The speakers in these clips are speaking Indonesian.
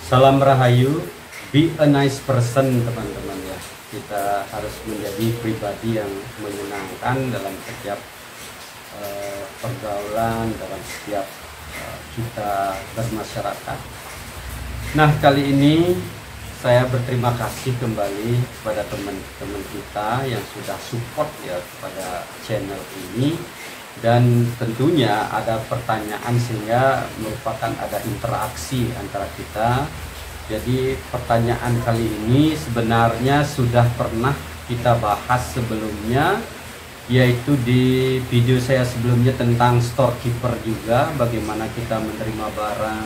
Salam Rahayu, be a nice person teman-teman ya. Kita harus menjadi pribadi yang menyenangkan dalam setiap pergaulan, dalam setiap kita bermasyarakat. Nah, kali ini saya berterima kasih kembali kepada teman-teman kita yang sudah support ya kepada channel ini. Dan tentunya ada pertanyaan sehingga merupakan ada interaksi antara kita. Jadi pertanyaan kali ini sebenarnya sudah pernah kita bahas sebelumnya, yaitu di video saya sebelumnya tentang storekeeper juga, bagaimana kita menerima barang,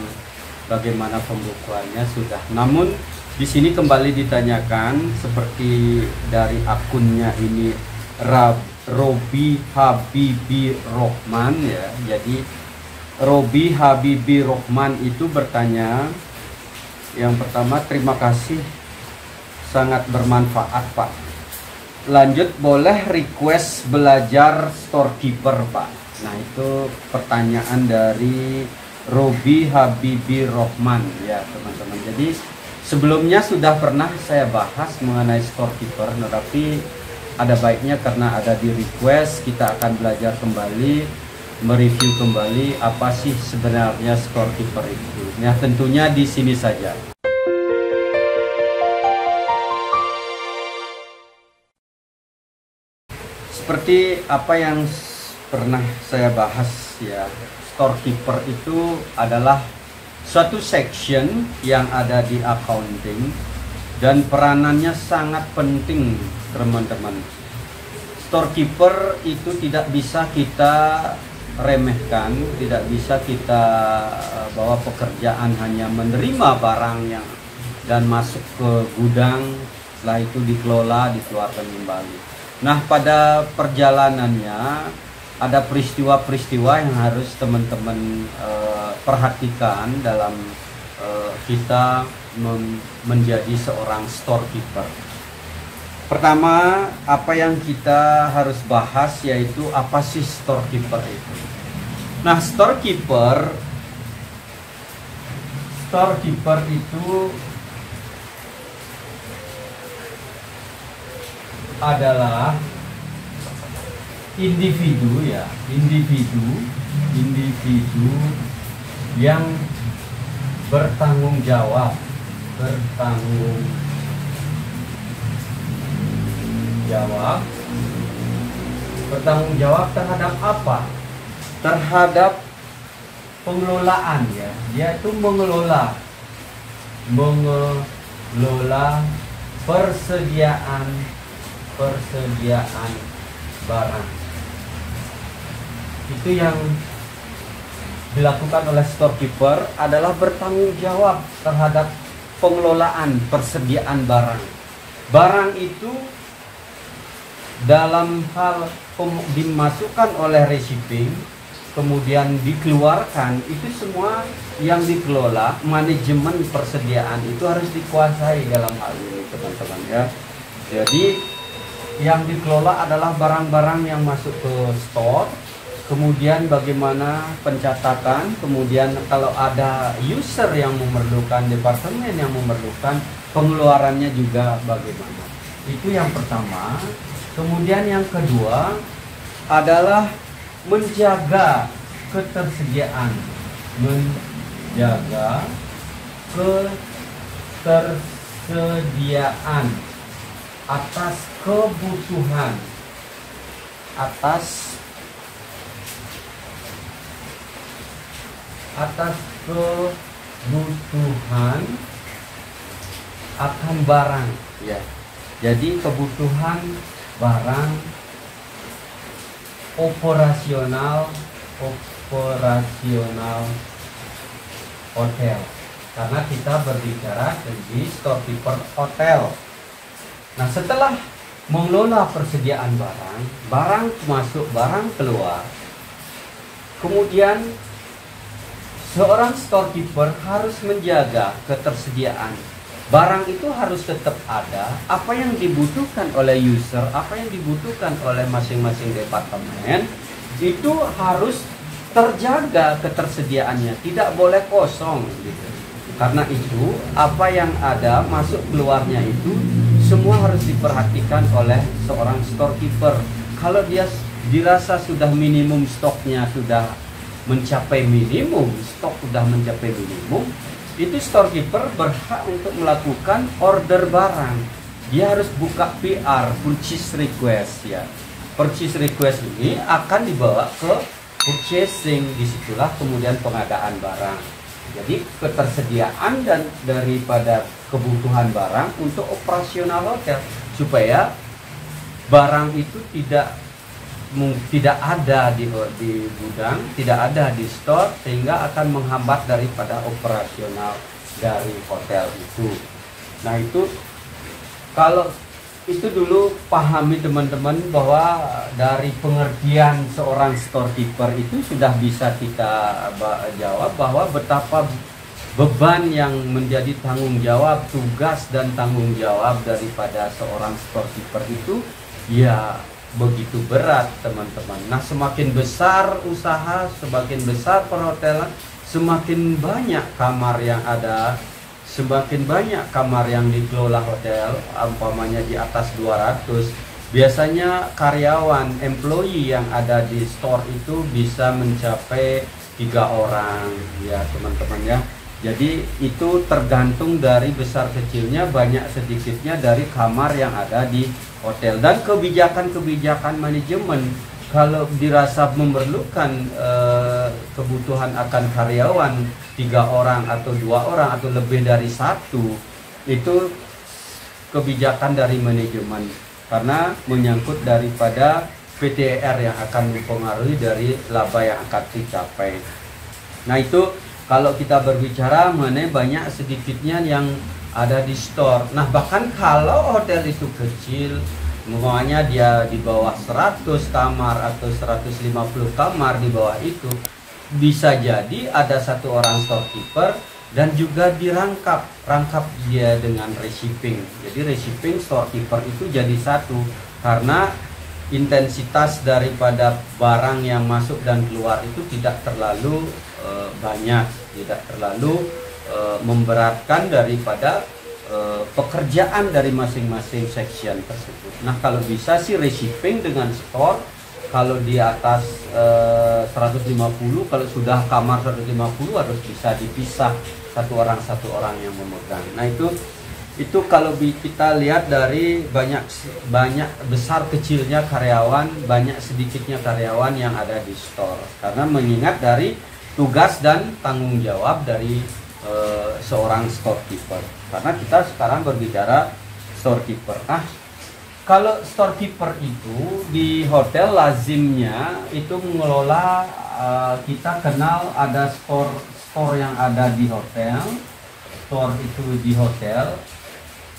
bagaimana pembukuannya sudah. Namun di sini kembali ditanyakan seperti dari akunnya ini Robi Habibi Rohman ya. Jadi Robi Habibi Rohman itu bertanya, yang pertama, terima kasih, sangat bermanfaat Pak. Lanjut, boleh request belajar storekeeper Pak? Nah, itu pertanyaan dari Robi Habibi Rohman ya teman-teman. Jadi sebelumnya sudah pernah saya bahas mengenai storekeeper, tetapi ada baiknya karena ada di request, kita akan belajar kembali, mereview kembali apa sih sebenarnya storekeeper itu. Ya, tentunya di sini saja. Seperti apa yang pernah saya bahas ya, storekeeper itu adalah suatu section yang ada di accounting dan peranannya sangat penting teman-teman. Storekeeper itu tidak bisa kita remehkan, tidak bisa kita bawa pekerjaan hanya menerima barang yang dan masuk ke gudang, setelah itu dikelola, dikeluarkan kembali. Nah, pada perjalanannya ada peristiwa-peristiwa yang harus teman-teman perhatikan dalam kita menjadi seorang storekeeper. Pertama, apa yang kita harus bahas yaitu apa sih storekeeper itu. Nah, storekeeper itu adalah individu ya, individu yang bertanggung jawab terhadap apa? Terhadap pengelolaan ya. Dia itu mengelola persediaan barang. Itu yang dilakukan oleh storekeeper adalah bertanggung jawab terhadap pengelolaan persediaan barang. Barang itu dalam hal dimasukkan oleh receiving, kemudian dikeluarkan, itu semua yang dikelola, manajemen persediaan itu harus dikuasai dalam hal ini teman-teman ya. Jadi yang dikelola adalah barang-barang yang masuk ke store, kemudian bagaimana pencatatan, kemudian kalau ada user yang memerlukan, departemen yang memerlukan, pengeluarannya juga bagaimana. Itu yang pertama. Kemudian yang kedua adalah menjaga ketersediaan, atas kebutuhan, akan barang ya. Jadi kebutuhan barang operasional hotel, karena kita berbicara di storekeeper hotel. Nah, setelah mengelola persediaan barang masuk, barang keluar, kemudian seorang storekeeper harus menjaga ketersediaan barang itu harus tetap ada. Apa yang dibutuhkan oleh user, apa yang dibutuhkan oleh masing-masing departemen itu harus terjaga ketersediaannya, tidak boleh kosong gitu. Karena itu apa yang ada masuk keluarnya itu semua harus diperhatikan oleh seorang storekeeper. Kalau dia dirasa sudah minimum stoknya sudah mencapai minimum, stok sudah mencapai minimum, itu storekeeper berhak untuk melakukan order barang. Dia harus buka PR, purchase request ya. Purchase request ini akan dibawa ke purchasing, disitulah kemudian pengadaan barang. Jadi ketersediaan dan daripada kebutuhan barang untuk operasional hotel supaya barang itu tidak ada di gudang, tidak ada di store, sehingga akan menghambat daripada operasional dari hotel itu. Nah itu kalau itu dulu pahami teman-teman bahwa dari pengertian seorang storekeeper itu sudah bisa kita jawab bahwa betapa beban yang menjadi tanggung jawab, tugas dan tanggung jawab daripada seorang storekeeper itu ya begitu berat teman-teman. Nah semakin besar usaha, semakin besar perhotelan, semakin banyak kamar yang ada, semakin banyak kamar yang dikelola hotel, umpamanya di atas 200, biasanya karyawan, employee yang ada di store itu bisa mencapai 3 orang ya teman-teman ya. Jadi itu tergantung dari besar kecilnya, banyak sedikitnya dari kamar yang ada di hotel. Dan kebijakan-kebijakan manajemen kalau dirasa memerlukan kebutuhan akan karyawan 3 orang atau 2 orang atau lebih dari 1, itu kebijakan dari manajemen karena menyangkut daripada PTR yang akan mempengaruhi dari laba yang akan dicapai. Nah itu kalau kita berbicara mengenai banyak sedikitnya yang ada di store. Nah bahkan kalau hotel itu kecil, umpamanya dia di bawah 100 kamar atau 150 kamar, di bawah itu bisa jadi ada 1 orang storekeeper dan juga dirangkap dia dengan receiving. Jadi receiving storekeeper itu jadi 1 karena intensitas daripada barang yang masuk dan keluar itu tidak terlalu banyak, tidak terlalu memberatkan daripada pekerjaan dari masing-masing section tersebut. Nah kalau bisa sih receiving dengan store, kalau di atas 150, kalau sudah kamar 150 harus bisa dipisah 1 orang yang memegang. Nah itu kalau kita lihat dari banyak besar kecilnya karyawan, banyak sedikitnya karyawan yang ada di store, karena mengingat dari tugas dan tanggung jawab dari seorang storekeeper. Karena kita sekarang berbicara storekeeper. Nah, kalau storekeeper itu di hotel lazimnya itu mengelola, kita kenal ada store yang ada di hotel, store itu di hotel.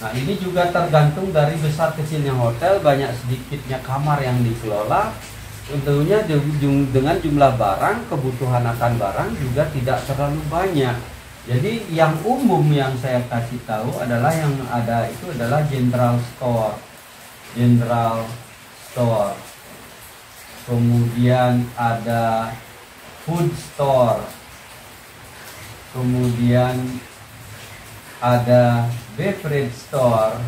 Nah ini juga tergantung dari besar kecilnya hotel, banyak sedikitnya kamar yang dikelola. Tentunya dengan jumlah barang, kebutuhan akan barang juga tidak terlalu banyak. Jadi yang umum yang saya kasih tahu adalah yang ada itu adalah general store, kemudian ada food store, kemudian ada beverage store,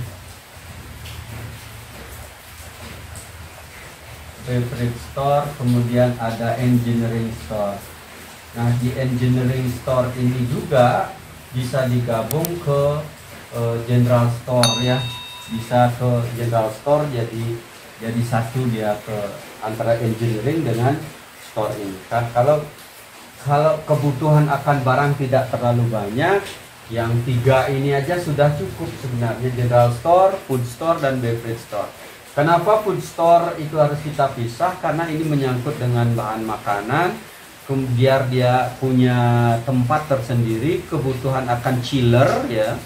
kemudian ada engineering store. Nah di engineering store ini juga bisa digabung ke general store ya, bisa ke general store jadi satu dia ke antara engineering dengan store ini. Kan kalau kebutuhan akan barang tidak terlalu banyak, yang 3 ini aja sudah cukup sebenarnya, general store, food store dan beverage store. Kenapa food store itu harus kita pisah? Karena ini menyangkut dengan bahan makanan, biar dia punya tempat tersendiri. Kebutuhan akan chiller ya,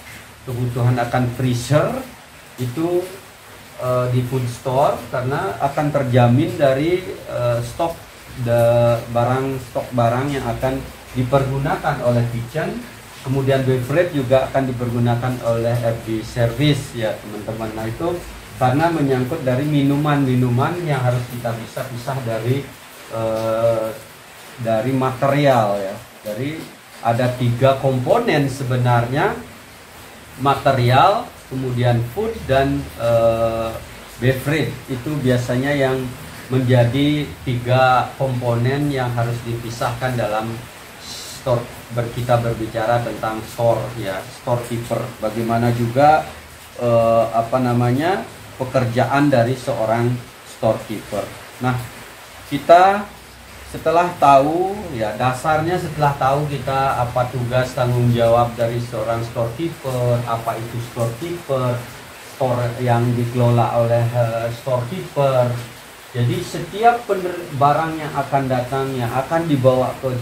kebutuhan akan freezer itu di food store karena akan terjamin dari stok barang yang akan dipergunakan oleh kitchen. Kemudian beverage juga akan dipergunakan oleh FD service ya teman-teman. Nah itu karena menyangkut dari minuman-minuman yang harus kita bisa pisah dari material ya, dari ada 3 komponen sebenarnya, material, kemudian food, dan beverage. Itu biasanya yang menjadi 3 komponen yang harus dipisahkan dalam store. Kita berbicara tentang store, ya, storekeeper. Bagaimana juga pekerjaan dari seorang storekeeper. Nah, kita setelah tahu, ya, dasarnya setelah tahu kita apa tugas tanggung jawab dari seorang storekeeper, apa itu storekeeper, store yang dikelola oleh storekeeper. Jadi setiap barang yang akan datang, yang akan dibawa ke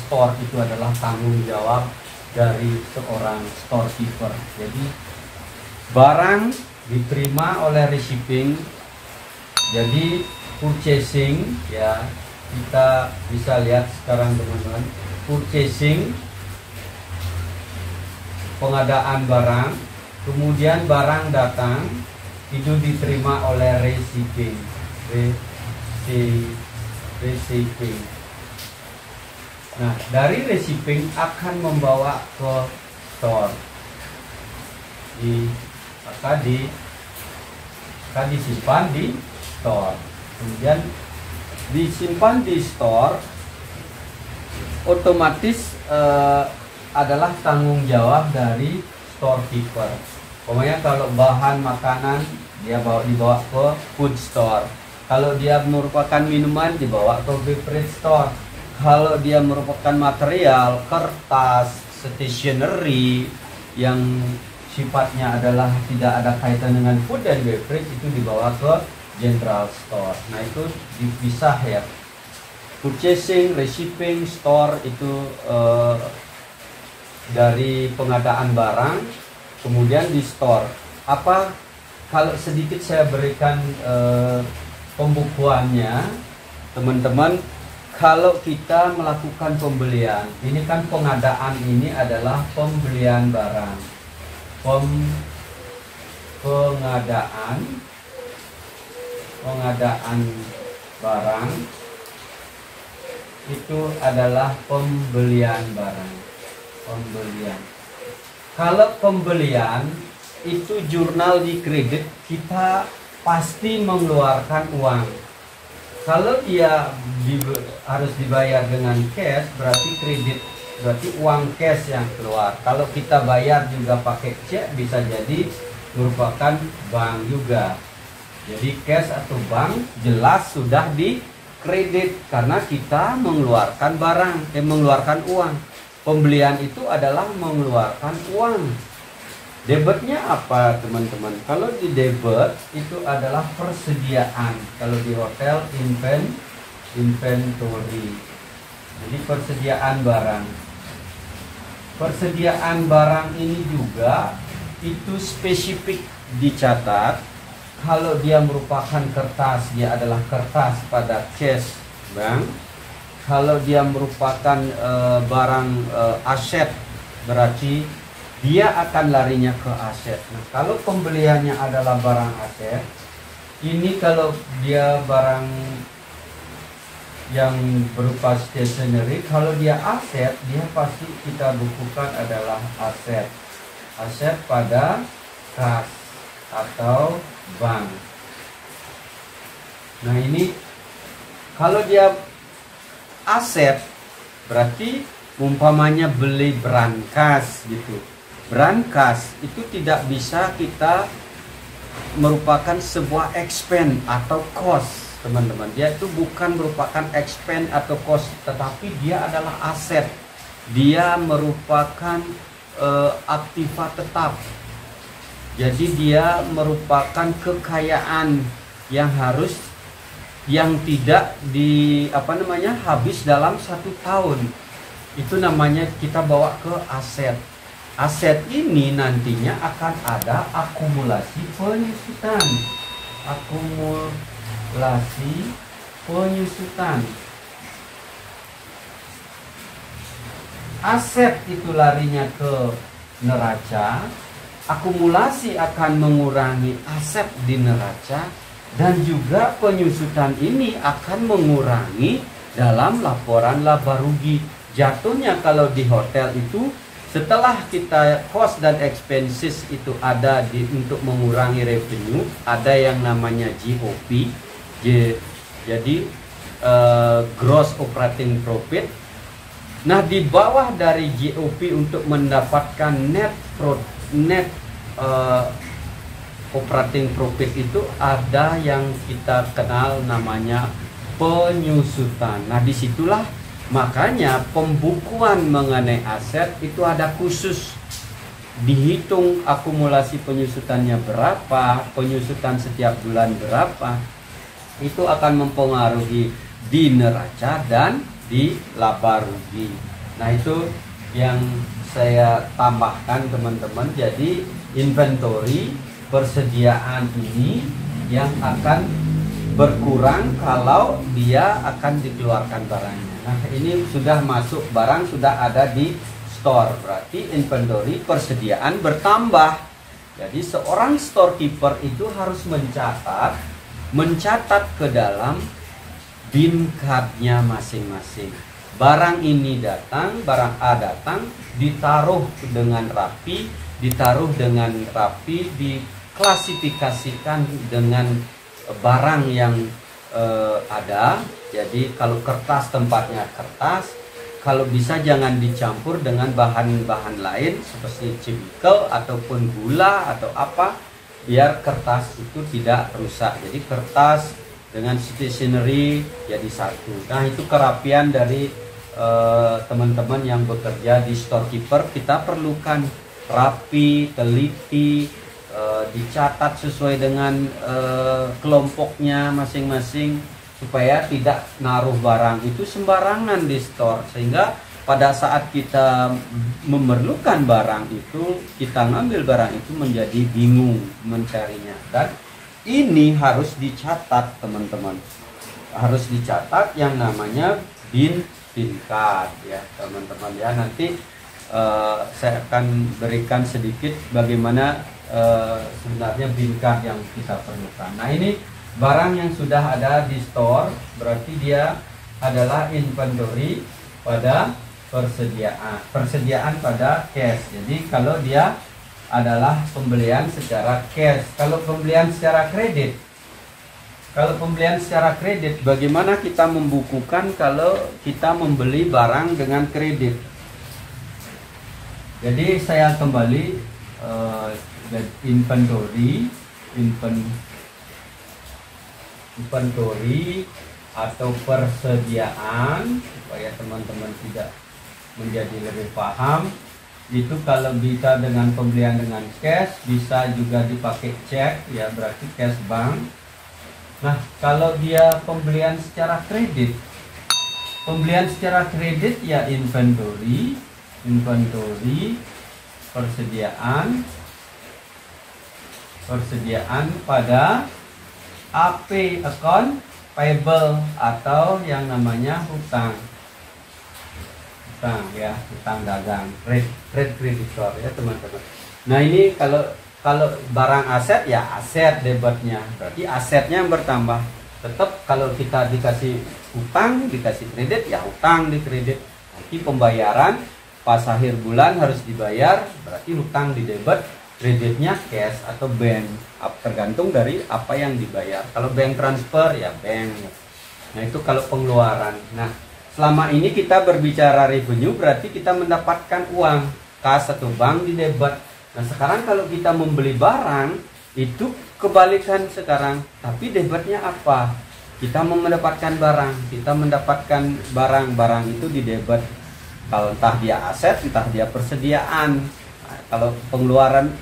store, itu adalah tanggung jawab dari seorang storekeeper. Jadi barang diterima oleh receiving, jadi purchasing, ya, kita bisa lihat sekarang teman-teman, purchasing, pengadaan barang, kemudian barang datang, itu diterima oleh receiving. Nah, dari receiving akan membawa ke store, akan disimpan di store, kemudian disimpan di store, otomatis adalah tanggung jawab dari storekeeper. Pokoknya kalau bahan makanan dia dibawa ke food store, kalau dia merupakan minuman dibawa ke beverage store, kalau dia merupakan material, kertas, stationery yang sifatnya adalah tidak ada kaitan dengan food dan beverage, itu dibawa ke general store. Nah, itu dipisah, ya. Purchasing, receiving, store itu dari pengadaan barang, kemudian di store. Apa kalau sedikit saya berikan pembukuannya, teman-teman. Kalau kita melakukan pembelian, ini kan pengadaan, ini adalah pembelian barang. Pengadaan barang itu adalah pembelian barang. Kalau pembelian itu jurnal di kredit, kita pasti mengeluarkan uang. Kalau dia harus dibayar dengan cash, berarti kredit, berarti uang cash yang keluar. Kalau kita bayar juga pakai cek, bisa jadi merupakan bank juga. Jadi cash atau bank jelas sudah di kredit karena kita mengeluarkan mengeluarkan uang. Pembelian itu adalah mengeluarkan uang. Debitnya apa, teman-teman? Kalau di debit itu adalah persediaan. Kalau di hotel inventory. Jadi persediaan barang. Persediaan barang ini juga itu spesifik dicatat. Kalau dia merupakan kertas, dia adalah kertas pada cash bank. Kalau dia merupakan barang aset, berarti dia akan larinya ke aset. Nah, kalau pembeliannya adalah barang aset, ini kalau dia barang yang berupa stationery, kalau dia aset, dia pasti kita bukukan adalah aset. Aset pada kas atau bank. Nah, ini kalau dia aset, berarti umpamanya beli brankas gitu. Brankas itu tidak bisa kita merupakan sebuah expense atau cost, teman-teman. Dia itu bukan merupakan expense atau cost, tetapi dia adalah aset. Dia merupakan aktiva tetap. Jadi dia merupakan kekayaan yang tidak habis dalam 1 tahun. Itu namanya kita bawa ke aset. Aset ini nantinya akan ada akumulasi penyusutan. Aset itu larinya ke neraca. Akumulasi akan mengurangi aset di neraca, dan juga penyusutan ini akan mengurangi dalam laporan laba rugi. Jatuhnya kalau di hotel itu setelah kita cost dan expenses itu ada untuk mengurangi revenue, ada yang namanya GOP, jadi gross operating profit. Nah, di bawah dari GOP untuk mendapatkan net operating profit itu ada yang kita kenal namanya penyusutan. Nah, disitulah makanya pembukuan mengenai aset itu ada khusus, dihitung akumulasi penyusutannya berapa, penyusutan setiap bulan berapa, itu akan mempengaruhi di neraca dan di laba rugi. Nah, itu yang saya tambahkan teman-teman. Jadi inventory persediaan ini yang akan berkurang kalau dia akan dikeluarkan barangnya. Nah, ini sudah masuk barang, sudah ada di store, berarti inventory persediaan bertambah. Jadi seorang storekeeper itu harus mencatat ke dalam bin cardnya masing-masing. Barang ini datang, barang A datang, ditaruh dengan rapi, diklasifikasikan dengan barang yang ada. Jadi kalau kertas tempatnya kertas, kalau bisa jangan dicampur dengan bahan-bahan lain seperti chemical ataupun gula atau apa, biar kertas itu tidak rusak. Jadi kertas dengan stationery jadi satu. Nah, itu kerapian dari teman-teman yang bekerja di storekeeper. Kita perlukan rapi, teliti, dicatat sesuai dengan kelompoknya masing-masing, supaya tidak naruh barang itu sembarangan di store, sehingga pada saat kita memerlukan barang itu, kita ngambil barang itu menjadi bingung mencarinya. Dan ini harus dicatat teman-teman, harus dicatat yang namanya bin card ya teman-teman ya. Nanti saya akan berikan sedikit bagaimana sebenarnya bin card yang kita perlukan. Nah, ini barang yang sudah ada di store, berarti dia adalah inventory pada persediaan pada cash. Jadi kalau dia adalah pembelian secara cash. Kalau pembelian secara kredit, bagaimana kita membukukan kalau kita membeli barang dengan kredit? Jadi saya kembali inventory atau persediaan, supaya teman-teman tidak menjadi lebih paham. Itu kalau bisa dengan pembelian dengan cash, bisa juga dipakai cek ya, berarti cash bank. Nah, kalau dia pembelian secara kredit ya inventory persediaan pada AP, account payable, atau yang namanya hutang ya, hutang dagang, trade creditor ya teman-teman. Nah, ini kalau barang aset ya aset debitnya, berarti asetnya yang bertambah. Tetap kalau kita dikasih hutang, dikasih kredit ya hutang di kredit. Nanti pembayaran pas akhir bulan harus dibayar, berarti hutang di debit, kreditnya cash atau bank, tergantung dari apa yang dibayar. Kalau bank transfer ya bank. Nah, itu kalau pengeluaran. Nah, selama ini kita berbicara revenue, berarti kita mendapatkan uang kas atau bank di debit. Nah, sekarang kalau kita membeli barang itu kebalikan sekarang, tapi debitnya apa? Kita mendapatkan barang, barang itu di debit. Kalau entah dia aset, entah dia persediaan. Kalau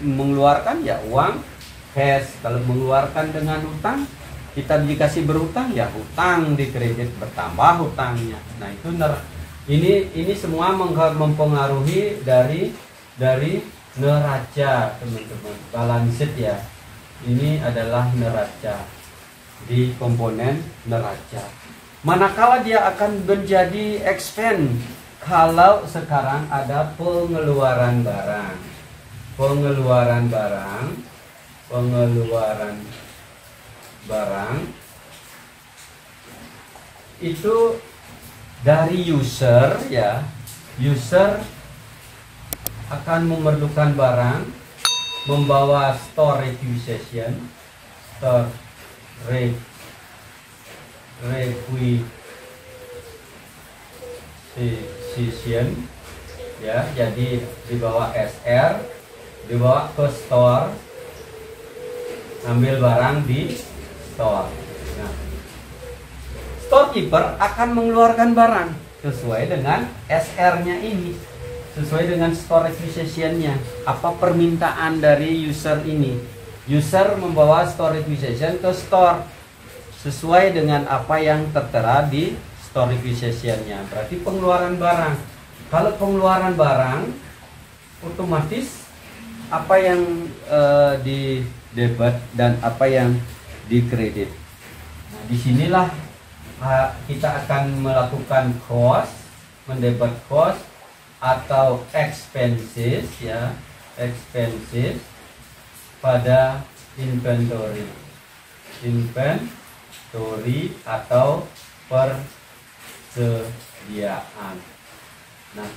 mengeluarkan ya uang cash. Kalau mengeluarkan dengan hutang, kita dikasih berhutang ya hutang di kredit, bertambah hutangnya. Nah, itu ini semua mempengaruhi dari neraca teman-teman, balance sheet ya. Ini adalah neraca, di komponen neraca. Manakala dia akan menjadi expense kalau sekarang ada pengeluaran barang itu dari user ya, user akan memerlukan barang, membawa store requisition, ya, jadi dibawa SR, dibawa ke store, ambil barang di store. Nah, storekeeper akan mengeluarkan barang sesuai dengan SR-nya ini, sesuai dengan store requisition-nya. Apa permintaan dari user ini? User membawa store requisition ke store sesuai dengan apa yang tertera di store requisition-nya. Berarti pengeluaran barang. Kalau pengeluaran barang, otomatis apa yang di debit dan apa yang di kredit. Nah, disinilah kita akan melakukan cost, mendebit cost atau expenses, ya, expenses pada inventory atau persediaan. Nah,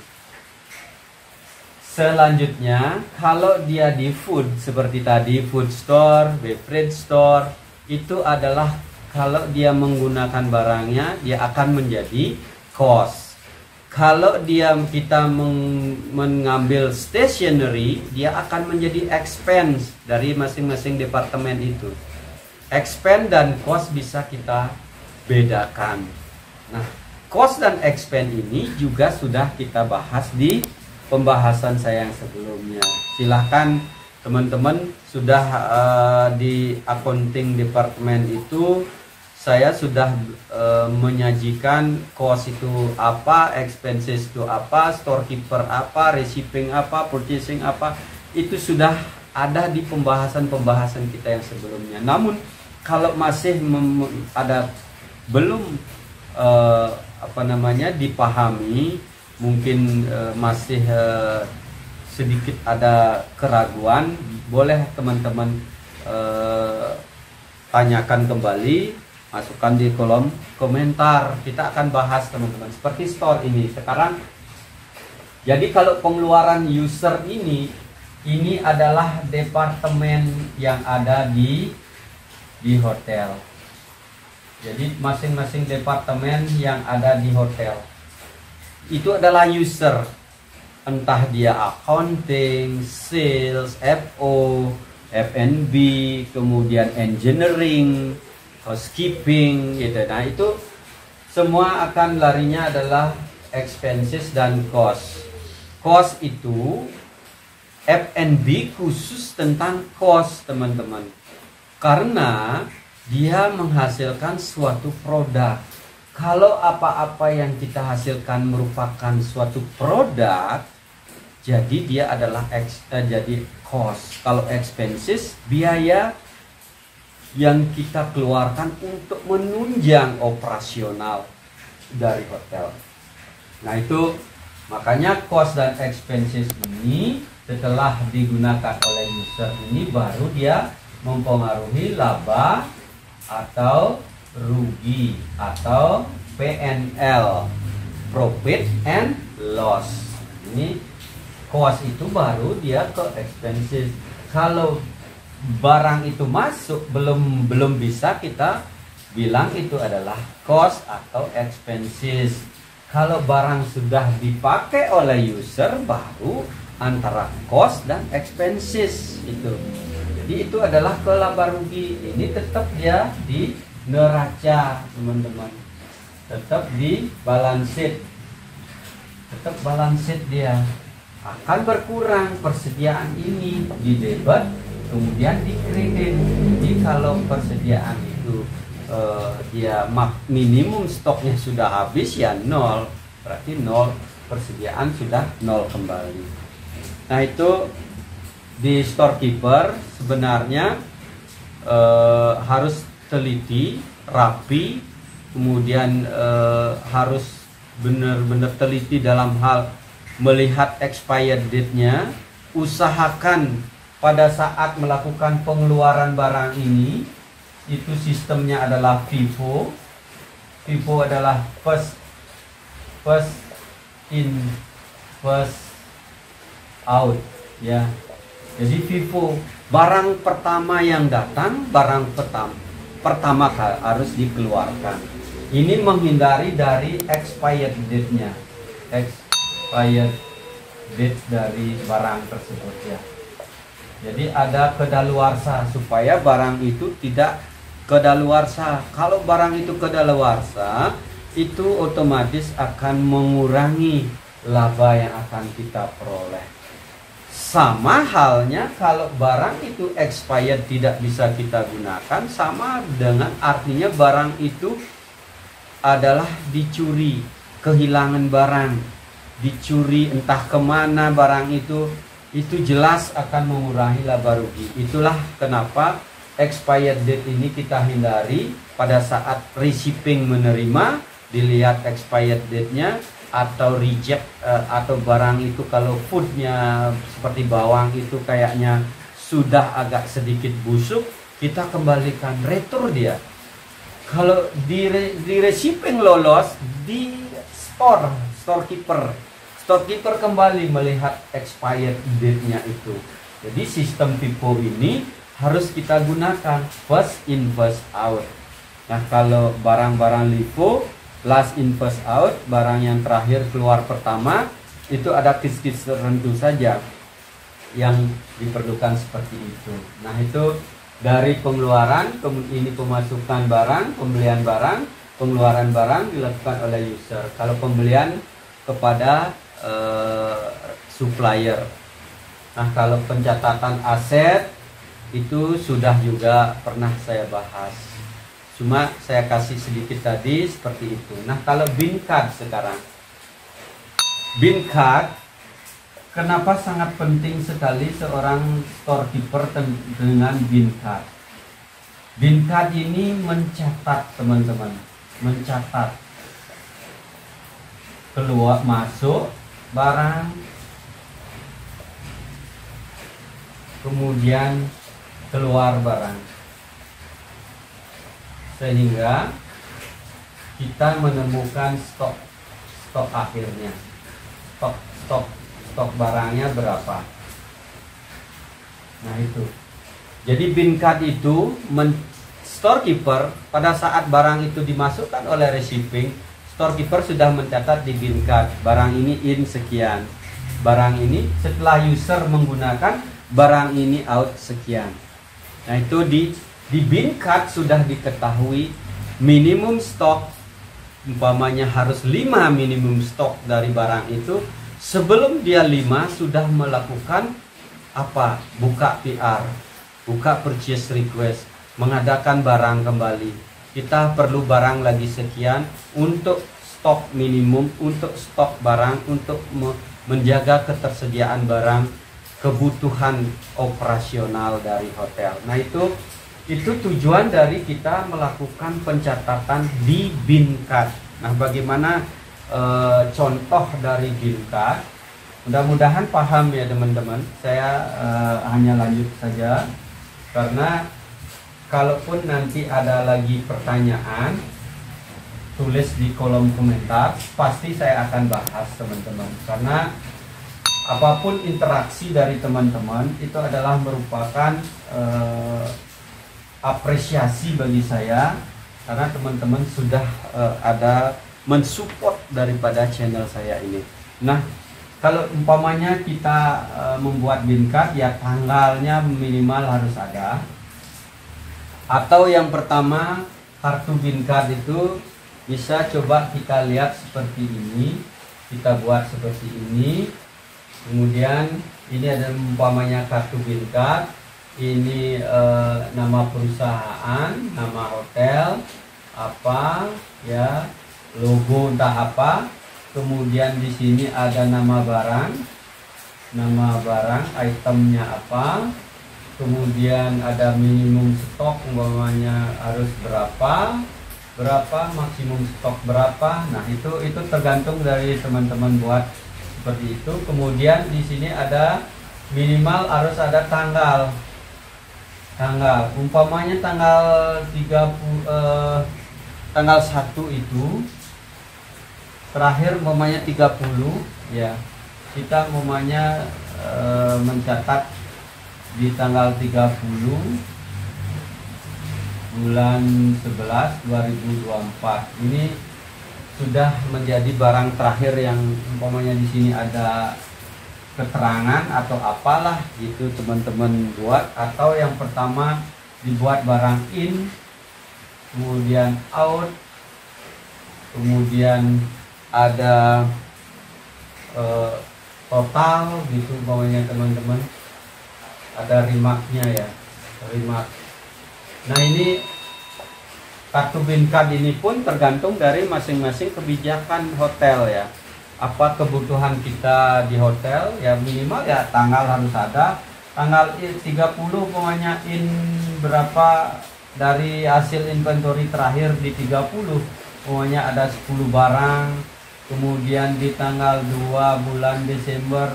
selanjutnya kalau dia di food seperti tadi, food store, beverage store, itu adalah kalau dia menggunakan barangnya, dia akan menjadi cost. Kalau kita mengambil stationery, dia akan menjadi expense dari masing-masing departemen itu. Expense dan cost bisa kita bedakan. Nah, cost dan expense ini juga sudah kita bahas di pembahasan saya yang sebelumnya. Silahkan teman-teman, sudah di accounting department itu saya sudah menyajikan cost itu apa, expenses itu apa, storekeeper apa, receiving apa, purchasing apa, itu sudah ada di pembahasan-pembahasan kita yang sebelumnya. Namun kalau masih ada belum dipahami, mungkin masih sedikit ada keraguan, boleh teman-teman tanyakan kembali, masukkan di kolom komentar. Kita akan bahas teman-teman seperti store ini sekarang. Jadi kalau pengeluaran user ini adalah departemen yang ada di hotel. Jadi masing-masing departemen yang ada di hotel itu adalah user, entah dia accounting, sales, FO, F&B, kemudian engineering, housekeeping, gitu. Nah, itu semua akan larinya adalah expenses dan cost. Cost itu F&B khusus tentang cost, teman-teman, karena dia menghasilkan suatu produk. Kalau apa-apa yang kita hasilkan merupakan suatu produk, jadi dia adalah jadi cost. Kalau expenses, biaya yang kita keluarkan untuk menunjang operasional dari hotel. Nah, itu makanya cost dan expenses ini setelah digunakan oleh user ini baru dia mempengaruhi laba atau rugi atau PNL, profit and loss. Ini cost itu baru dia ke expenses. Kalau barang itu masuk belum bisa kita bilang itu adalah cost atau expenses. Kalau barang sudah dipakai oleh user baru antara cost dan expenses itu. Jadi itu adalah ke laba rugi. Ini tetap dia di neraca, teman-teman. Tetap di balance sheet. Tetap balance sheet dia. Akan berkurang persediaan ini di debit, kemudian di kredit. Jadi kalau persediaan itu dia minimum stoknya sudah habis, ya nol. Berarti nol, persediaan sudah nol kembali. Nah, itu di storekeeper sebenarnya harus teliti, rapi, kemudian harus benar-benar teliti dalam hal melihat expired date-nya. Usahakan pada saat melakukan pengeluaran barang ini, itu sistemnya adalah FIFO. FIFO adalah first in, first out ya. Jadi FIFO, barang pertama yang datang, barang pertama harus dikeluarkan. Ini menghindari dari expired date-nya, expired date dari barang tersebut ya. Jadi ada kedaluarsa supaya barang itu tidak kedaluarsa. Kalau barang itu kedaluarsa, itu otomatis akan mengurangi laba yang akan kita peroleh. Sama halnya kalau barang itu expired tidak bisa kita gunakan, sama dengan artinya barang itu adalah dicuri, kehilangan barang, dicuri entah kemana barang itu jelas akan mengurangi laba rugi. Itulah kenapa expired date ini kita hindari pada saat reshipping menerima, dilihat expired date-nya, atau reject atau barang itu kalau foodnya seperti bawang itu kayaknya sudah agak sedikit busuk, kita kembalikan, retur dia. Kalau di reshipping lolos, di storekeeper kembali melihat expired date-nya itu. Jadi sistem FIFO ini harus kita gunakan first in first out. Nah, kalau barang-barang LIFO last in first out, barang yang terakhir keluar pertama, itu ada kis-kis tertentu saja yang diperlukan seperti itu. Nah, itu dari pengeluaran, ini pemasukan barang, pembelian barang, pengeluaran barang dilakukan oleh user. Kalau pembelian kepada supplier. Nah, kalau pencatatan aset itu sudah juga pernah saya bahas. Cuma saya kasih sedikit tadi seperti itu. Nah, kalau bin card sekarang. Bin card, kenapa sangat penting sekali seorang storekeeper dengan bin card? Bin card ini mencatat, teman-teman. Mencatat keluar masuk barang, kemudian keluar barang, sehingga kita menemukan stok akhirnya, stok barangnya berapa. Nah, itu jadi bin card itu storekeeper pada saat barang itu dimasukkan oleh reshipping, storekeeper sudah mencatat di bin card barang ini in sekian, barang ini setelah user menggunakan barang ini out sekian. Nah, itu di bin card sudah diketahui minimum stok, umpamanya harus 5 minimum stok dari barang itu. Sebelum dia 5 sudah melakukan apa? Buka PR, buka purchase request, mengadakan barang kembali. Kita perlu barang lagi sekian untuk stok minimum, untuk stok barang, untuk menjaga ketersediaan barang, kebutuhan operasional dari hotel. Nah, itu tujuan dari kita melakukan pencatatan di bin card. Nah, bagaimana contoh dari bin card? Mudah-mudahan paham ya teman-teman. Saya hanya lanjut saja karena kalaupun nanti ada lagi pertanyaan, tulis di kolom komentar, pasti saya akan bahas teman-teman. Karena apapun interaksi dari teman-teman itu adalah merupakan apresiasi bagi saya, karena teman-teman sudah ada mensupport daripada channel saya ini. Nah, kalau umpamanya kita membuat bin card, ya tanggalnya minimal harus ada. Atau yang pertama, kartu bin card itu bisa coba kita lihat seperti ini. Kita buat seperti ini. Kemudian ini ada umpamanya kartu bin card. Ini nama perusahaan, nama hotel, apa ya, logo entah apa. Kemudian di sini ada nama barang, itemnya apa. Kemudian ada minimum stok, umpamanya harus berapa, maksimum stok berapa. Nah, itu tergantung dari teman-teman buat seperti itu. Kemudian di sini ada minimal harus ada tanggal, umpamanya tanggal 1 itu terakhir umpamanya 30 ya. kita umpamanya mencatat di tanggal 30 bulan 11 2024 ini sudah menjadi barang terakhir yang umpamanya di sini ada keterangan atau apalah gitu teman-teman buat, atau yang pertama dibuat barang in, kemudian out, kemudian ada total gitu umpamanya teman-teman, ada remarknya ya, remark. Nah ini kartu bin card ini pun tergantung dari masing-masing kebijakan hotel ya. Apa kebutuhan kita di hotel ya, minimal ya tanggal harus ada. Tanggal 30 pokoknya in berapa dari hasil inventory terakhir di 30 pokoknya ada 10 barang. Kemudian di tanggal 2 bulan Desember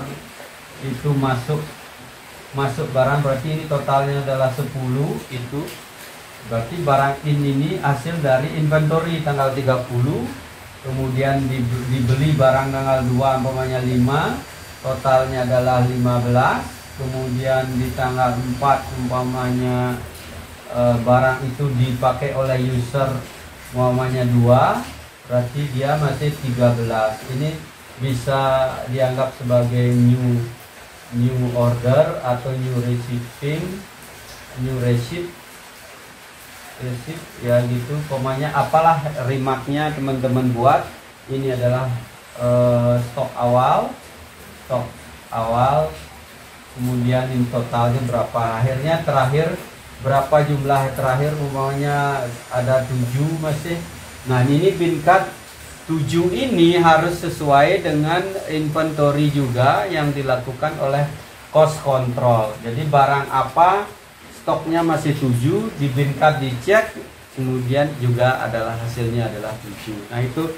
itu masuk barang, berarti ini totalnya adalah 10 itu. Berarti barang ini hasil dari inventory tanggal 30, kemudian dibeli barang tanggal 2 umpamanya 5, totalnya adalah 15, kemudian di tanggal 4 umpamanya barang itu dipakai oleh user umpamanya 2, berarti dia masih 13. Ini bisa dianggap sebagai new order atau new receipt ya gitu, pokoknya apalah remarknya teman-teman buat. Ini adalah stok awal, kemudian ini totalnya berapa, akhirnya terakhir berapa jumlah terakhir umpamanya ada 7 masih. Nah ini bin card 7 ini harus sesuai dengan inventory juga yang dilakukan oleh cost control. Jadi barang apa stoknya masih 7, di bin card dicek, kemudian juga adalah hasilnya adalah 7. Nah itu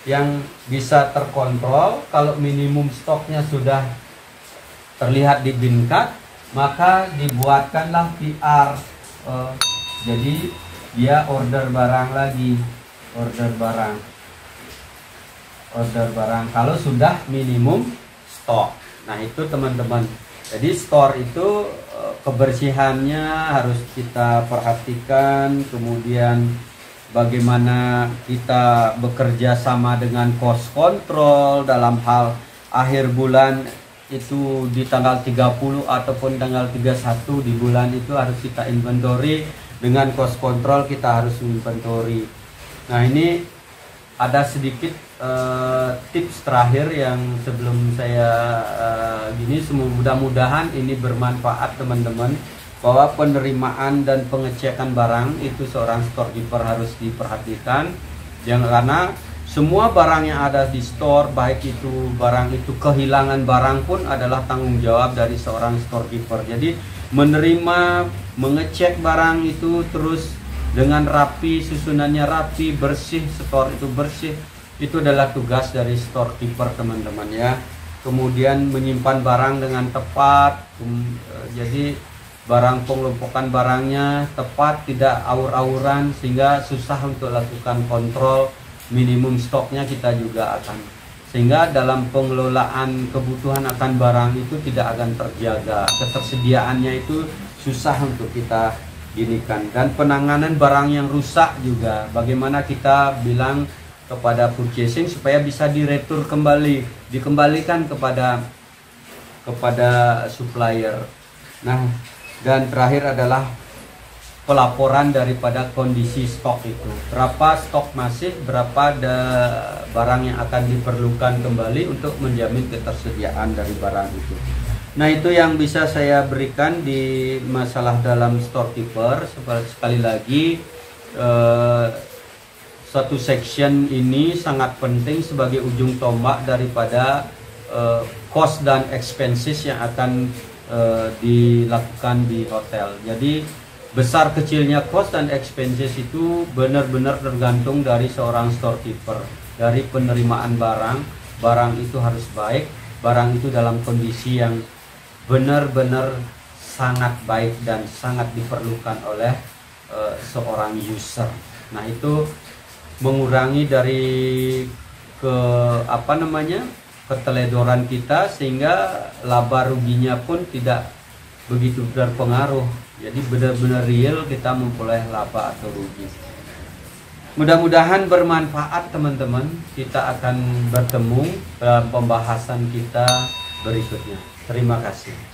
yang bisa terkontrol. Kalau minimum stoknya sudah terlihat di bin card, maka dibuatkanlah PR. Jadi dia order barang lagi, order barang kalau sudah minimum stok. Nah itu teman-teman, jadi store itu kebersihannya harus kita perhatikan, kemudian bagaimana kita bekerja sama dengan cost control dalam hal akhir bulan itu di tanggal 30 ataupun tanggal 31 di bulan itu harus kita inventory, dengan cost control kita harus inventory. Nah ini ada sedikit tips terakhir yang sebelum saya gini, mudah-mudahan ini bermanfaat teman-teman, bahwa penerimaan dan pengecekan barang itu seorang storekeeper harus diperhatikan. Karena semua barang yang ada di store, baik itu barang itu kehilangan barang pun adalah tanggung jawab dari seorang storekeeper. Jadi menerima, mengecek barang itu terus dengan rapi, susunannya rapi, bersih, store itu bersih, itu adalah tugas dari storekeeper teman-teman ya. Kemudian menyimpan barang dengan tepat, jadi barang pengelompokan barangnya tepat, tidak aur-auran sehingga susah untuk lakukan kontrol. Minimum stoknya kita juga akan, sehingga dalam pengelolaan kebutuhan akan barang itu tidak akan terjaga, ketersediaannya itu susah untuk kita ginikan. Dan penanganan barang yang rusak juga, bagaimana kita bilang kepada purchasing supaya bisa diretur kembali, dikembalikan kepada supplier. Nah, dan terakhir adalah pelaporan daripada kondisi stok itu, berapa stok masih, berapa barang yang akan diperlukan kembali untuk menjamin ketersediaan dari barang itu. Nah itu yang bisa saya berikan di masalah dalam storekeeper. Sekali lagi suatu section ini sangat penting sebagai ujung tombak daripada cost dan expenses yang akan dilakukan di hotel. Jadi besar kecilnya cost dan expenses itu benar-benar tergantung dari seorang storekeeper. Dari penerimaan barang itu harus baik, barang itu dalam kondisi yang benar-benar sangat baik dan sangat diperlukan oleh seorang user. Nah itu mengurangi dari keteledoran kita, sehingga laba ruginya pun tidak begitu berpengaruh. Jadi benar-benar real kita memperoleh laba atau rugi. Mudah-mudahan bermanfaat teman-teman. Kita akan bertemu dalam pembahasan kita berikutnya. Terima kasih.